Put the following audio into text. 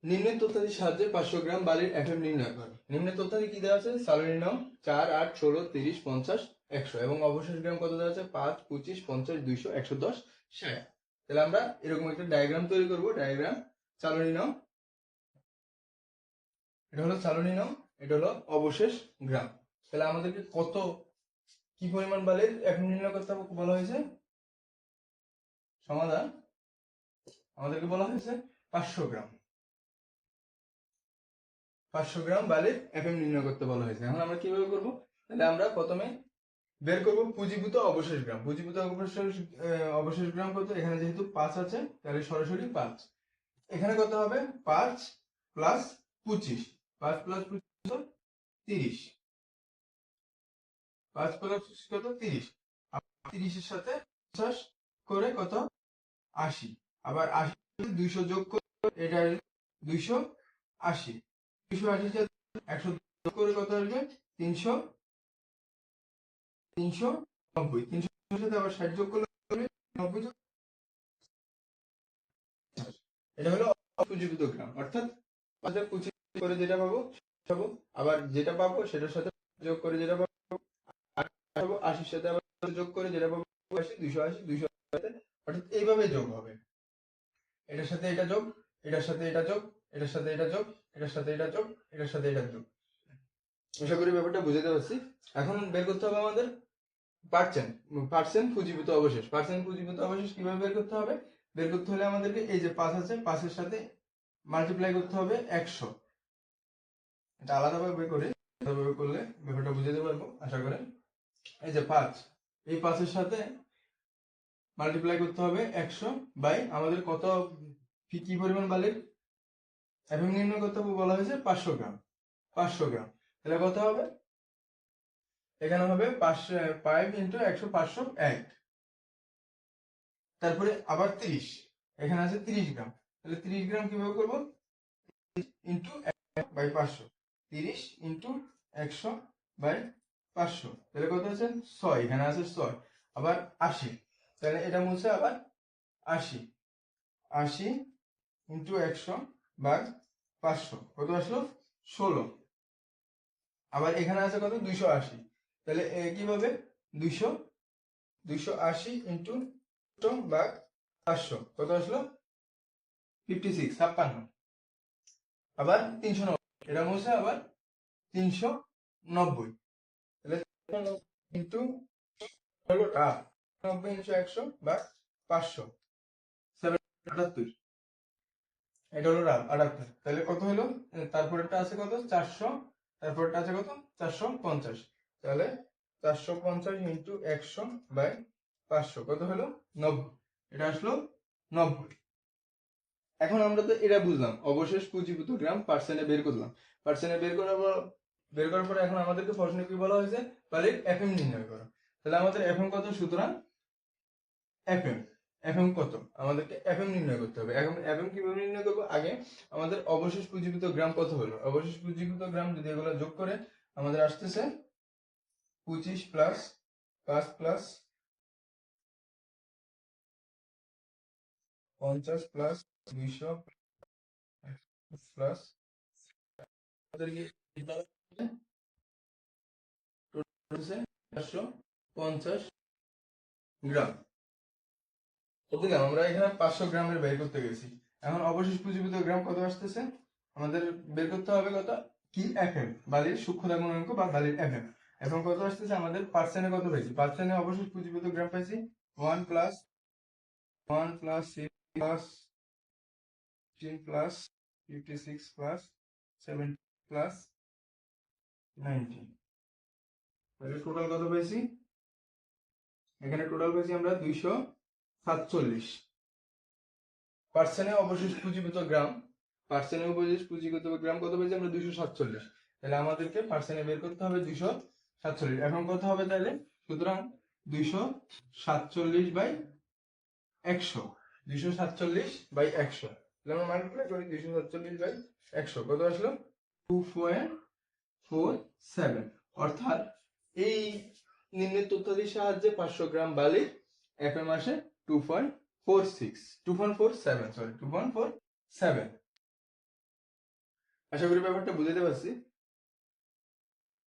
নিম্নের তথ্যাদির সাহায্যে 500 গ্রাম বালির এফএম নির্ণয় করো। নিম্নের তথ্যাদি কি দেওয়া আছে? স্যালারির নাম 4, 8, 16, 30, 50, 100 এবং অবশেষ গ্রাম কত দেওয়া আছে? 5, 25, 50, 200, 110, 60। তাহলে আমরা এরকম একটা ডায়াগ্রাম তৈরি করব। ডায়াগ্রাম স্যালারি নাম, এটা হলো স্যালারি নাম, এটা হলো অবশেষ গ্রাম। তাহলে আমাদেরকে কত কি পরিমাণ বালির এফএম নির্ণয় করতে বলা হয়েছে? সমাধান আমাদেরকে বলা হয়েছে 500 গ্রাম। 500 গ্রাম বালির এফএম নির্ণয় করতে বলা হয়েছে। এখন আমরা কিভাবে করব? তাহলে আমরা প্রথমে বের করব পুঁজিভূত অবশেষ গ্রাম। পুঁজিভূত অবশেষ গ্রাম কত? এখানে যেহেতু 5 আছে তাহলে সরাসরি 5। এখানে কত হবে? 5 প্লাস 25, 5 প্লাস 25 30, 5 প্লাস 25 কত? 30। আবার 30 এর সাথে 50 করে কত? 80। আবার 80 200 যোগ করে এটা 280, 280 সাথে 100 যোগ করে কত আসবে? 390, 300 এর সাথে আবার 60 যোগ করলে 90 যোগ, এটা হলো অপুঞ্জীভূত গ্রাম। অর্থাৎ 25 করে যেটা পাবো পাবো, আবার যেটা পাবো সেটার সাথে যোগ করে যেটা পাবো 80 সাথে আবার যোগ করে যেটা পাবো 80, 280, 200 সাথে, অর্থাৎ এইভাবে যোগ হবে। এটার সাথে এটা যোগ, এটার সাথে এটা যোগ, এটার সাথে এটা যোগ, এটার সাথে এটা যোগ, এটার সাথে এটা যোগ। আশা করি ব্যাপারটা বুঝতে পারছি। এখন বের করতে হবে আমাদের পার্সেন্ট পুঁজিভূত অবশেষ। পার্সেন্ট পুঁজিভূত অবশেষ কিভাবে বের করতে হবে? বের করতে হলে আমাদেরকে এই যে 5 আছে, 5 এর সাথে মাল্টিপ্লাই করতে হবে 100। এটা আলাদাভাবে করে আলাদাভাবে করলে ব্যাপারটা বুঝতে পারবো আশা করি। এই যে 5, এই 5 এর সাথে মাল্টিপ্লাই করতে হবে 100 বাই আমাদের কত কি পরিমাণ বালির এফএম নির্ণয় করতে হবে বলা হয়েছে? 500 গ্রাম। 500 গ্রাম তাহলে কত হবে? এখানে হবে 5 ইন্টু 100, 501। তারপরে আবার 30, এখানে আছে 30 গ্রাম। তাহলে 30 গ্রাম কিভাবে করবো? ইন্টু 1/500, 30 ইন্টু 100 বাই 500, তাহলে কত আছে? 6, এখানে আছে 6। আবার 80, তাহলে এটা মুছে আবার 80, 80 ইন্টু 100 বাই 500 কত আসলো? 16। আবার এখানে আছে কত? 280, তাহলে কিভাবে? 280 ইন্টু বাই 500 কত আসলো? 56, 56। আবার 390, এটা মুছে আবার 390, তাহলে ইন্টু হলো 90 ইন্টু 100 বা 500, 78, এটা হলো 78। তাহলে কত হলো? তারপরেরটা আছে কত? 400, তারপরটা আছে কত? 450, তাহলে 450 ইন্টু 100 বাই 500 কত হলো? 90, এটা আসলো 90। এখন আমরা তো এটা বুঝলাম, অবশেষ পুঁজিভূত গ্রাম পার্সেন্টে বের করলাম। পার্সেন্টে বের করার পরে এখন আমাদেরকে প্রশ্নে কি বলা হয়েছে? বালির এফএম নির্ণয় করো। তাহলে আমাদের এফএম কত? সুতরাং এফএম এফএম কত? আমাদেরকে এফএম নির্ণয় করতে হবে। এখন এফএম কিভাবে নির্ণয় করবো? আগে আমাদের অবশেষ পুঁজিভূত গ্রাম কত হলো? অবশেষ পুঁজিভূত গ্রাম যদি এগুলো যোগ করে আমাদের আসতেছে 25 প্লাস 5 প্লাস 50 প্লাস 200 প্লাস আমাদেরকে 450 গ্রাম। বুঝলাম, আমরা এখানে 500 গ্রামের বের করতে গেছি। এখন অবশেষ পুঁজিভূত গ্রাম কত আসতেছে? আমাদের বের করতে হবে কত? কি? এফএম, বালির সূক্ষ্মতা গুণাঙ্ক বা বালির এফএম। এখন কত আসতেছে? আমাদের পার্সেন্টে কত পাইছি? পার্সেন্টে অবশেষ পুঁজিভূত গ্রাম পাইছি 1 plus 1 plus 6 plus 15 plus 56 plus 70 plus 90, তাহলে টোটাল কত পাইছি? এখানে টোটাল পাইছি আমরা 247। পার্সেন্টে অবশেষ পুঁজিভূত গ্রাম, পার্সেন্টে অবশেষ পুঁজিভূত গ্রাম কত পেয়েছি আমরা? 247। তাহলে আমাদেরকে পার্সেন্টে বের করতে হবে 247। এখন কত হবে তাহলে? সুতরাং 247 বাই 100, 247 বাই 100, তাহলে আমরা মাল্টিপ্লাই করি 247 বাই 100 কত আসলো? 2.47। অর্থাৎ এই নিম্নের তথ্যাদির সাহায্যে 500 গ্রাম বালির এফএম আসে 2.47, সরি 2.47। আশা করি ব্যাপারটা বুঝতে পারছি।